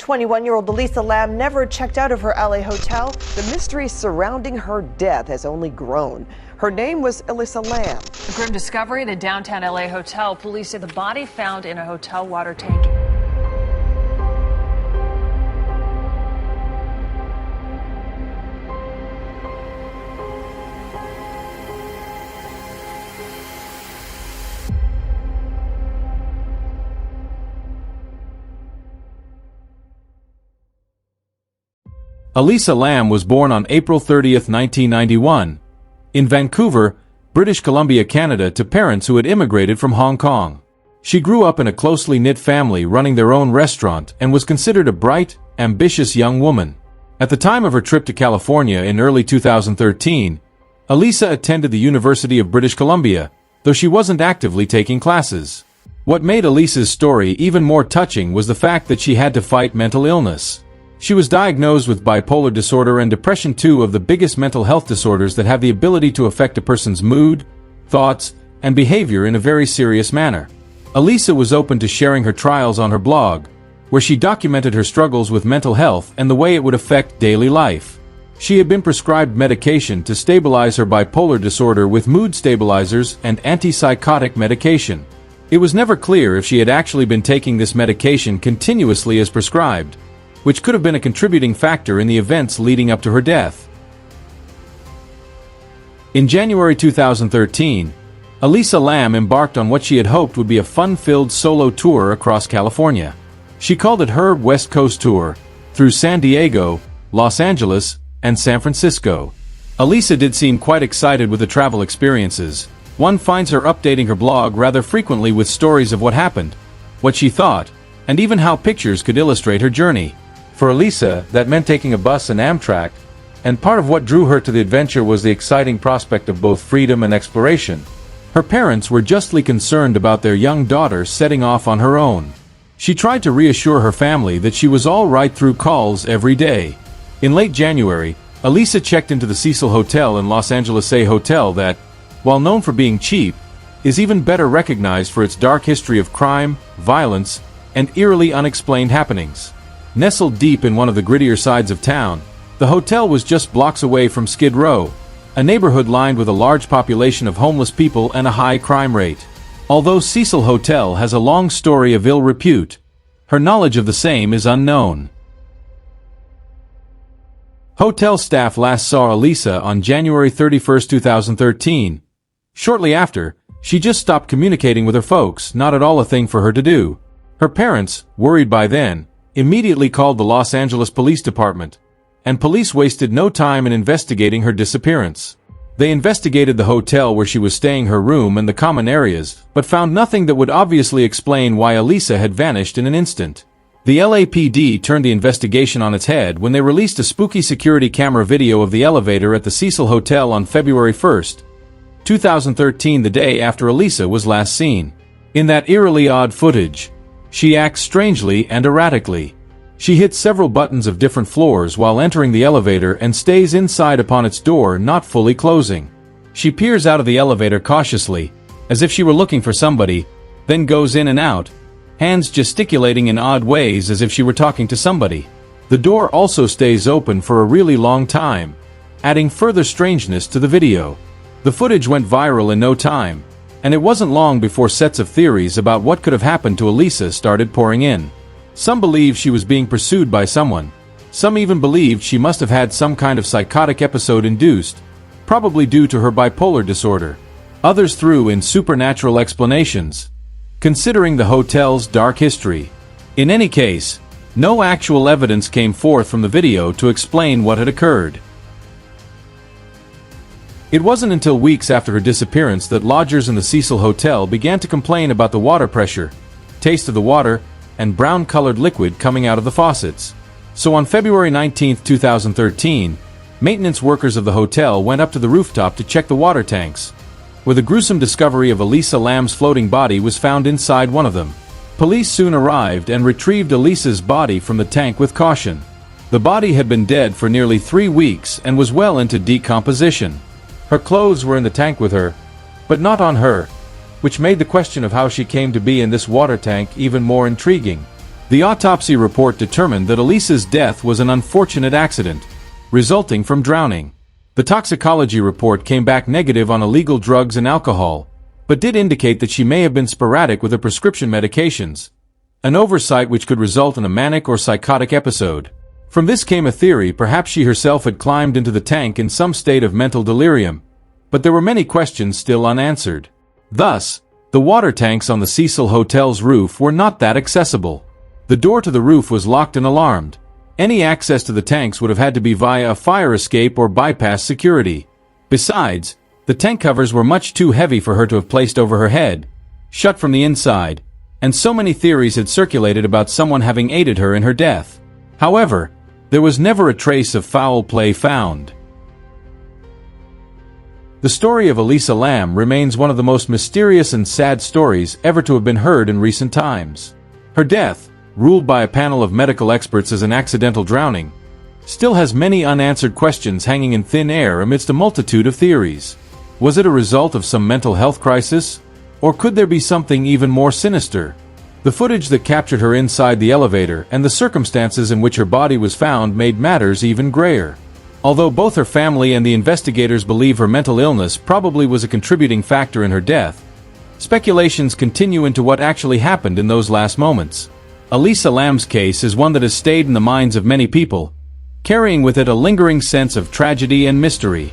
21-year-old Elisa Lam never checked out of her LA hotel. The mystery surrounding her death has only grown. Her name was Elisa Lam. A grim discovery at a downtown LA hotel. Police say the body found in a hotel water tank. Elisa Lam was born on April 30, 1991, in Vancouver, British Columbia, Canada, to parents who had immigrated from Hong Kong. She grew up in a closely knit family running their own restaurant and was considered a bright, ambitious young woman. At the time of her trip to California in early 2013, Elisa attended the University of British Columbia, though she wasn't actively taking classes. What made Elisa's story even more touching was the fact that she had to fight mental illness. She was diagnosed with bipolar disorder and depression, two of the biggest mental health disorders that have the ability to affect a person's mood, thoughts, and behavior in a very serious manner. Elisa was open to sharing her trials on her blog, where she documented her struggles with mental health and the way it would affect daily life. She had been prescribed medication to stabilize her bipolar disorder with mood stabilizers and antipsychotic medication. It was never clear if she had actually been taking this medication continuously as prescribed, which could have been a contributing factor in the events leading up to her death. In January 2013, Elisa Lam embarked on what she had hoped would be a fun-filled solo tour across California. She called it her West Coast Tour, through San Diego, Los Angeles, and San Francisco. Elisa did seem quite excited with the travel experiences. One finds her updating her blog rather frequently with stories of what happened, what she thought, and even how pictures could illustrate her journey. For Elisa, that meant taking a bus and Amtrak, and part of what drew her to the adventure was the exciting prospect of both freedom and exploration. Her parents were justly concerned about their young daughter setting off on her own. She tried to reassure her family that she was all right through calls every day. In late January, Elisa checked into the Cecil Hotel in Los Angeles, a hotel that, while known for being cheap, is even better recognized for its dark history of crime, violence, and eerily unexplained happenings. Nestled deep in one of the grittier sides of town, the hotel was just blocks away from Skid Row, a neighborhood lined with a large population of homeless people and a high crime rate. Although Cecil Hotel has a long story of ill repute, her knowledge of the same is unknown. Hotel staff last saw Elisa on January 31, 2013. Shortly after, she just stopped communicating with her folks, not at all a thing for her to do. Her parents, worried by then, immediately called the Los Angeles Police Department, and police wasted no time in investigating her disappearance. They investigated the hotel where she was staying, her room, and the common areas, but found nothing that would obviously explain why Elisa had vanished in an instant. The LAPD turned the investigation on its head when they released a spooky security camera video of the elevator at the Cecil Hotel on February 1, 2013, the day after Elisa was last seen. In that eerily odd footage, she acts strangely and erratically. She hits several buttons of different floors while entering the elevator and stays inside upon its door not fully closing. She peers out of the elevator cautiously, as if she were looking for somebody, then goes in and out, hands gesticulating in odd ways as if she were talking to somebody. The door also stays open for a really long time, adding further strangeness to the video. The footage went viral in no time, and it wasn't long before sets of theories about what could have happened to Elisa started pouring in. Some believed she was being pursued by someone. Some even believed she must have had some kind of psychotic episode induced, probably due to her bipolar disorder. Others threw in supernatural explanations, considering the hotel's dark history. In any case, no actual evidence came forth from the video to explain what had occurred. It wasn't until weeks after her disappearance that lodgers in the Cecil Hotel began to complain about the water pressure, taste of the water, and brown-colored liquid coming out of the faucets. So on February 19, 2013, maintenance workers of the hotel went up to the rooftop to check the water tanks, where the gruesome discovery of Elisa Lam's floating body was found inside one of them. Police soon arrived and retrieved Elisa's body from the tank with caution. The body had been dead for nearly 3 weeks and was well into decomposition. Her clothes were in the tank with her, but not on her, which made the question of how she came to be in this water tank even more intriguing. The autopsy report determined that Elisa's death was an unfortunate accident, resulting from drowning. The toxicology report came back negative on illegal drugs and alcohol, but did indicate that she may have been sporadic with her prescription medications, an oversight which could result in a manic or psychotic episode. From this came a theory perhaps she herself had climbed into the tank in some state of mental delirium, but there were many questions still unanswered. Thus, the water tanks on the Cecil Hotel's roof were not that accessible. The door to the roof was locked and alarmed. Any access to the tanks would have had to be via a fire escape or bypass security. Besides, the tank covers were much too heavy for her to have placed over her head, shut from the inside, and so many theories had circulated about someone having aided her in her death. However, there was never a trace of foul play found. The story of Elisa Lam remains one of the most mysterious and sad stories ever to have been heard in recent times. Her death, ruled by a panel of medical experts as an accidental drowning, still has many unanswered questions hanging in thin air amidst a multitude of theories. Was it a result of some mental health crisis? Or could there be something even more sinister? The footage that captured her inside the elevator and the circumstances in which her body was found made matters even grayer. Although both her family and the investigators believe her mental illness probably was a contributing factor in her death, speculations continue into what actually happened in those last moments. Elisa Lam's case is one that has stayed in the minds of many people, carrying with it a lingering sense of tragedy and mystery.